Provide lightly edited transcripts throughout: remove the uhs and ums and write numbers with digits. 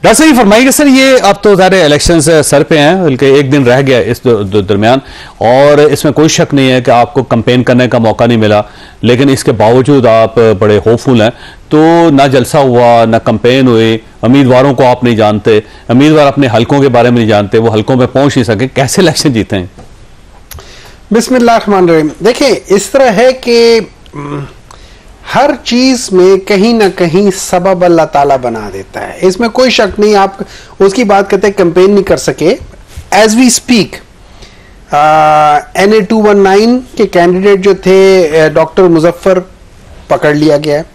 Doctor साहब फरमाइए sir, ये अब तो ज़ाहिर इलेक्शन सर पे हैं, बल्कि एक दिन रह गया इस दरमियान, और इसमें कोई शक नहीं है कि आपको कैंपेन करने का मौका नहीं मिला, लेकिन इसके बावजूद आप बड़े होपफुल हैं। तो ना जलसा हुआ, ना कैंपेन हुई, उम्मीदवारों को आप नहीं जानते, उम्मीदवार अपने हलकों के बारे में नहीं जानते, वो हलकों में पहुंच नहीं सके, कैसे इलेक्शन जीते हैं? बिस्मिल्लाहिर्रहमानिर्रहीम। देखिए, इस तरह है कि हर चीज में कहीं ना कहीं सबब अल्लाह ताला बना देता है, इसमें कोई शक नहीं। आप उसकी बात करते हैं कैंपेन नहीं कर सके, एज वी स्पीक NA 219 के कैंडिडेट जो थे डॉक्टर मुजफ्फर पकड़ लिया गया है,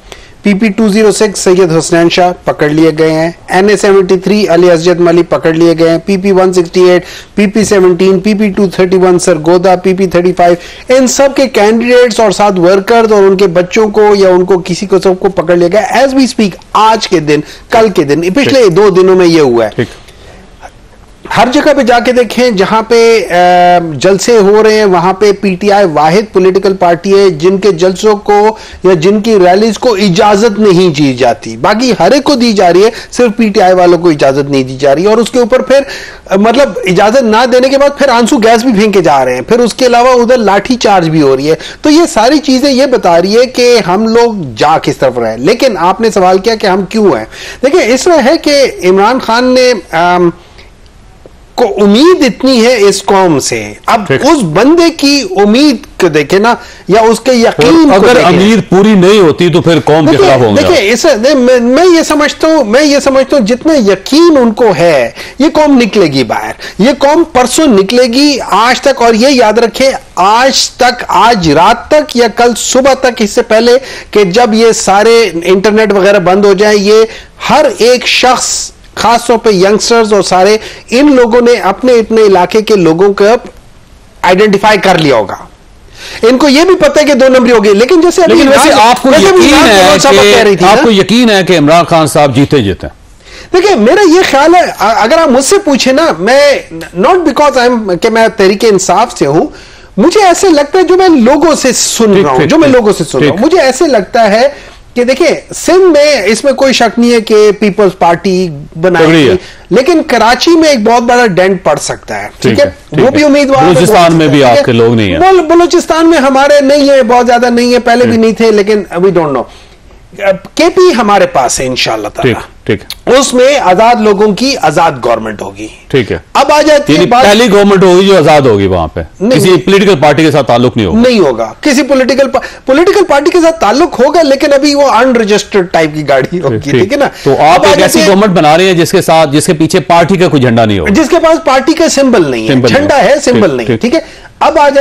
PP 206 सैयद हुसनैन शाह पकड़ लिए गए हैं, NA 73 अली असजद मली पकड़ लिए गए हैं, PP 168, PP 17, PP 231 Sargodha, PP 35, इन सब के कैंडिडेट्स और साथ वर्कर्स और उनके बच्चों को या उनको किसी को सबको पकड़ लिया गया एज वी स्पीक। आज के दिन, कल के दिन, पिछले 2 दिनों में ये हुआ है। हर जगह पे जाके देखें जहां पे जलसे हो रहे हैं, वहां पे PTI वाहिद पॉलिटिकल पार्टी है जिनके जलसों को या जिनकी रैलीज को इजाजत नहीं दी जाती। बाकी हर एक को दी जा रही है, सिर्फ PTI वालों को इजाजत नहीं दी जा रही है। और उसके ऊपर फिर मतलब इजाजत ना देने के बाद फिर आंसू गैस भी फेंके जा रहे हैं, फिर उसके अलावा उधर लाठी चार्ज भी हो रही है। तो ये सारी चीजें ये बता रही है कि हम लोग जा किस तरफ रहे। लेकिन आपने सवाल किया कि हम क्यों हैं। देखिए, इस तरह है कि इमरान खान ने को उम्मीद इतनी है इस कौम से, अब उस बंदे की उम्मीद को देखे ना, या उसके यकीन को अगर उम्मीद पूरी नहीं होती तो फिर कौम के खिलाफ होंगे। देखिए, इसे मैं ये समझता हूं जितना यकीन उनको है ये कौम निकलेगी बाहर, ये कौम परसों निकलेगी आज तक। और ये याद रखें, आज तक, आज रात तक या कल सुबह तक, इससे पहले कि जब ये सारे इंटरनेट वगैरह बंद हो जाए, ये हर एक शख्स, खासतौर पे यंगस्टर्स और सारे इन लोगों ने अपने इलाके के लोगों को आइडेंटिफाई कर लिया होगा। इनको ये भी पता है कि 2 नंबरी हो गई। लेकिन जैसे आपको यकीन है कि इमरान खान साहब जीते? देखिए, मेरा ये ख्याल है, अगर आप मुझसे पूछे ना, मैं नॉट बिकॉज आई एम कि मैं तहरीके इंसाफ से हूं, मुझे ऐसे लगता है, जो मैं लोगों से सुन रहा हूं, मुझे ऐसे लगता है कि देखिए, सिंध में इसमें कोई शक नहीं है कि पीपल्स पार्टी बनाएगी, लेकिन कराची में एक बहुत बड़ा डेंट पड़ सकता है। ठीक है, वो भी उम्मीदवार, बलूचिस्तान में भी आपके लोग नहीं है, बलूचिस्तान में हमारे नहीं है, बहुत ज्यादा नहीं है, पहले भी नहीं थे, लेकिन वी डोंट नो। KP हमारे पास है इंशाल्लाह ताला, ठीक, उसमें आजाद लोगों की आजाद गवर्नमेंट होगी। ठीक है, अब आ जाती है बात, पहली गवर्नमेंट होगी जो आजाद होगी, वहां पे किसी पॉलिटिकल पार्टी के साथ ताल्लुक नहीं होगा, किसी पॉलिटिकल पार्टी के साथ ताल्लुक होगा, लेकिन अभी वो अनरजिस्टर्ड टाइप की गाड़ी होगी। ठीक है ना। तो आप एक ऐसी गवर्नमेंट बना रहे हैं जिसके पीछे पार्टी का कोई झंडा नहीं होगा, जिसके पास पार्टी का सिंबल नहीं है, झंडा है, सिंबल नहीं। ठीक है, अब बात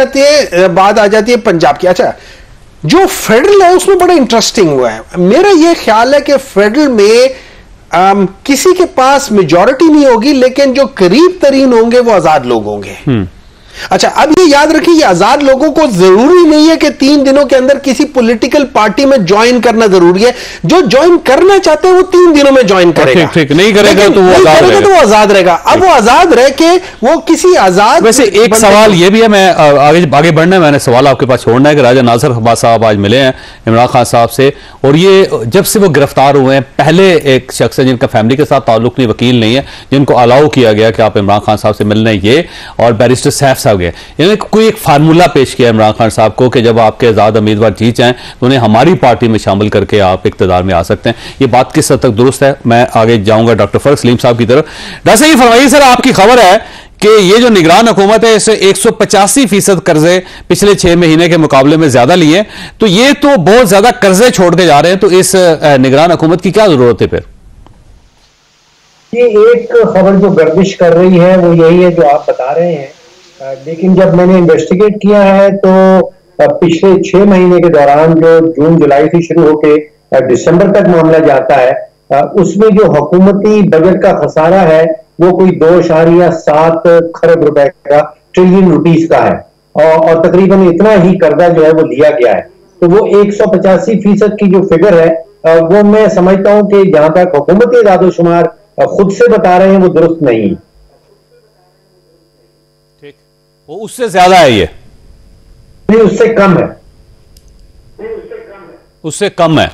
आ जाती है पंजाब की। अच्छा, जो फेडरल है उसमें बड़ा इंटरेस्टिंग हुआ है। मेरा यह ख्याल है कि फेडरल में किसी के पास मेजॉरिटी नहीं होगी, लेकिन जो करीब तरीन होंगे वो आजाद लोग होंगे। अच्छा, अब ये याद रखिए, ये आजाद लोगों को जरूरी नहीं है कि 3 दिनों के अंदर किसी पॉलिटिकल पार्टी में ज्वाइन करना जरूरी है। जो ज्वाइन करना चाहते हैं वो 3 दिनों में ज्वाइन करेगा। ठीक, नहीं करेगा तो वो आजाद रहेगा। अब वो आजाद रह के वो किसी आजाद। वैसे एक सवाल ये भी है, मैं आगे बढ़ना है, मैंने सवाल आपके पास छोड़ना है कि राजा नासिर हब्बास साहब आज मिले हैं इमरान खान साहब से, और ये जब से वो गिरफ्तार हुए हैं, पहले एक शख्स है जिनका फैमिली के साथ ताल्लुक नहीं, वकील नहीं है, जिनको अलाउ किया गया कि आप इमरान खान साहब से मिलने, ये और बैरिस्टर सैफ साहब गए। इन्होंने कोई एक फार्मूला पेश किया इमरान खान साहब को कि जब आपके आजाद उम्मीदवार जीत जाएं तो उन्हें हमारी पार्टी में शामिल करके आप इक्तदार में आ सकते हैं। ये बात किस हद तक दुरुस्त है? मैं आगे जाऊंगा डॉक्टर फरक सलीम साहब की तरफ। डॉक्टर साहब फरमाइए सर, आपकी खबर है कि ये जो निगरान हुकूमत है, इससे 185% कर्जे पिछले 6 महीने के मुकाबले में ज्यादा लिए, तो ये तो बहुत ज्यादा कर्जे छोड़ते जा रहे हैं, तो इस निगरान हुकूमत की क्या जरूरत है फिर? ये एक खबर जो गर्दिश कर रही है वो यही है जो आप बता रहे हैं, लेकिन जब मैंने इन्वेस्टिगेट किया है तो पिछले 6 महीने के दौरान, जो जून जुलाई से शुरू होकर दिसंबर तक मामला जाता है, उसमें जो हुकूमती बजट का खसारा है वो कोई 2.7 खरब रुपए का, ट्रिलियन रुपीस का है, और तकरीबन इतना ही कर्जा जो है वो लिया गया है। तो वो 185% की जो फिगर है वो मैं समझता हूं कि जहां तक हुकूमती इदादोशुमार खुद से बता रहे हैं वो दुरुस्त नहीं है। वो उससे ज्यादा है, ये नहीं, उससे कम है, उससे कम है।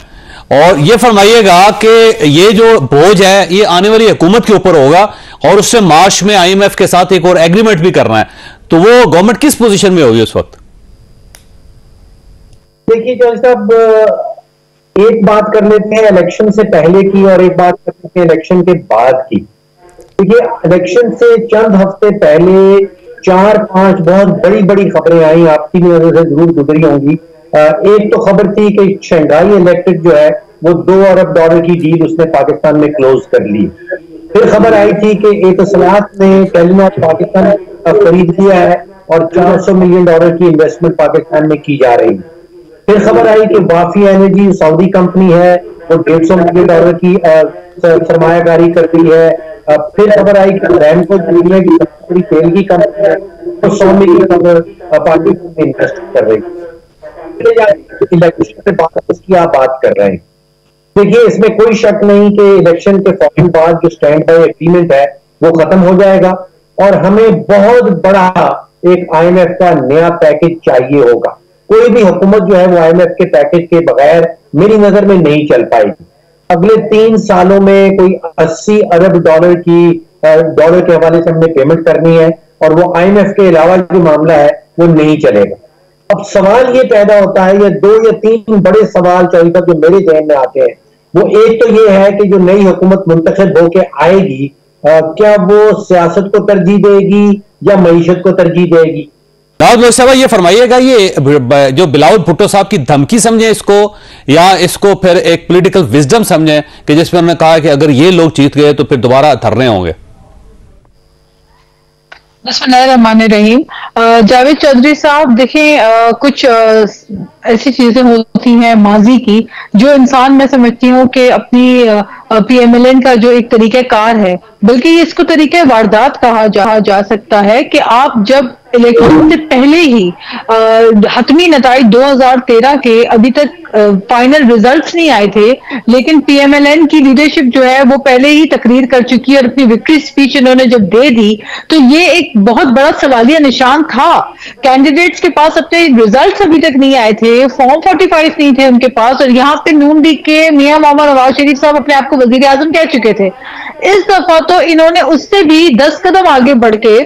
और ये फरमाइएगा कि ये जो बोझ है ये आने वाली हुकूमत के ऊपर होगा और उससे मार्च में आईएमएफ के साथ एक और एग्रीमेंट भी करना है, तो वो गवर्नमेंट किस पोजीशन में होगी उस वक्त? देखिए जज साहब, एक बात कर लेते हैं इलेक्शन से पहले की और एक बात कर लेते हैं इलेक्शन के बाद की। देखिए इलेक्शन से चंद हफ्ते पहले 4-5 बहुत बड़ी बड़ी खबरें आई, आपकी भी नजर से जरूर गुजरी होंगी। एक तो खबर थी कि शंघाई इलेक्टेड जो है वो $2 अरब की डील उसने पाकिस्तान में क्लोज कर ली। फिर खबर आई थी कि एतसलात ने टेलीनॉर पाकिस्तान खरीद लिया है और $400 मिलियन की इन्वेस्टमेंट पाकिस्तान में की जा रही है। फिर खबर आई कि वाफी एनर्जी सऊदी कंपनी है वो $150 मिलियन की सरमायाकारी कर रही है। फिर खबर आई कि रैमको दुनिया की सबसे बड़ी तेल की कंपनी है वो $100 मिलियन पाकिस्तान में इन्वेस्ट कर रही है। इलेक्शन के बाद उसकी आप बात कर रहे हैं। देखिए इसमें कोई शक नहीं कि इलेक्शन के फौरन बाद जो स्टैंड बाय एग्रीमेंट है वो खत्म हो जाएगा और हमें बहुत बड़ा एक आईएमएफ का नया पैकेज चाहिए होगा। कोई भी हुकूमत जो है वो आईएमएफ के पैकेज के बगैर मेरी नजर में नहीं चल पाएगी। अगले 3 सालों में कोई $80 अरब डॉलर के हवाले से हमने पेमेंट करनी है और वो आईएमएफ के अलावा जो मामला है वो नहीं चलेगा। अब सवाल ये पैदा होता है, या 2 या 3 बड़े सवाल चाहिए जो मेरे जहन में आते हैं। वो एक तो ये है कि जो नई हुकूमत मुंतखब होके आएगी क्या वो सियासत को तरजीह देगी या मईशत को तरजीह देगी? नवाज लोक साहब ये फरमाइएगा, ये जो बिलावल भुट्टो साहब की धमकी समझें इसको या इसको फिर एक पॉलिटिकल विजडम समझें कि जिसमें उन्होंने कहा कि अगर ये लोग जीत गए तो फिर दोबारा धरने होंगे? बिस्मिल्लाहिर्रहमानिर्रहीम। जावेद चौधरी साहब देखें, कुछ ऐसी चीजें होती हैं माजी की जो इंसान मैं समझती हूँ कि अपनी पीएमएलएन का जो एक तरीक़ाकार है, बल्कि इसको तरीके वारदात कहा जा सकता है कि आप जब इलेक्शन से पहले ही हतमी नताइज 2013 के अभी तक फाइनल रिजल्ट्स नहीं आए थे, लेकिन पीएमएलएन की लीडरशिप जो है वो पहले ही तकरीर कर चुकी है और अपनी विक्ट्री स्पीच इन्होंने जब दे दी तो ये एक बहुत बड़ा सवालिया निशान था। कैंडिडेट्स के पास अपने रिजल्ट्स अभी तक नहीं आए थे, फॉर्म 45 नहीं थे उनके पास, और यहाँ पे नून लीग के मियां मोहम्मद नवाज शरीफ साहब अपने आप को वजीर आजम कह चुके थे। इस दफा तो इन्होंने उससे भी 10 कदम आगे बढ़ के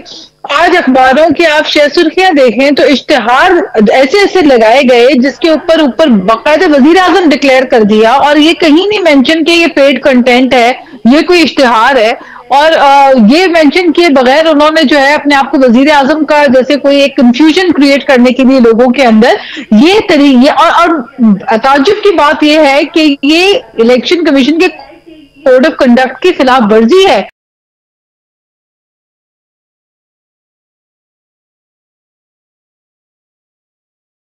आज अखबारों की आप सुर्खियां देखें तो इश्तिहार ऐसे ऐसे लगाए गए जिसके ऊपर बाकायदा वजीर आजम डिक्लेयर कर दिया, और ये कहीं नहीं मेंशन कि ये पेड कंटेंट है, ये कोई इश्तिहार है। और ये मेंशन किए बगैर उन्होंने जो है अपने आप को वजीर आजम का जैसे कोई एक कंफ्यूजन क्रिएट करने के लिए लोगों के अंदर ये तरीके, और ताज्जुब की बात ये है कि ये इलेक्शन कमीशन के कोड ऑफ कंडक्ट की खिलाफ वर्जी है।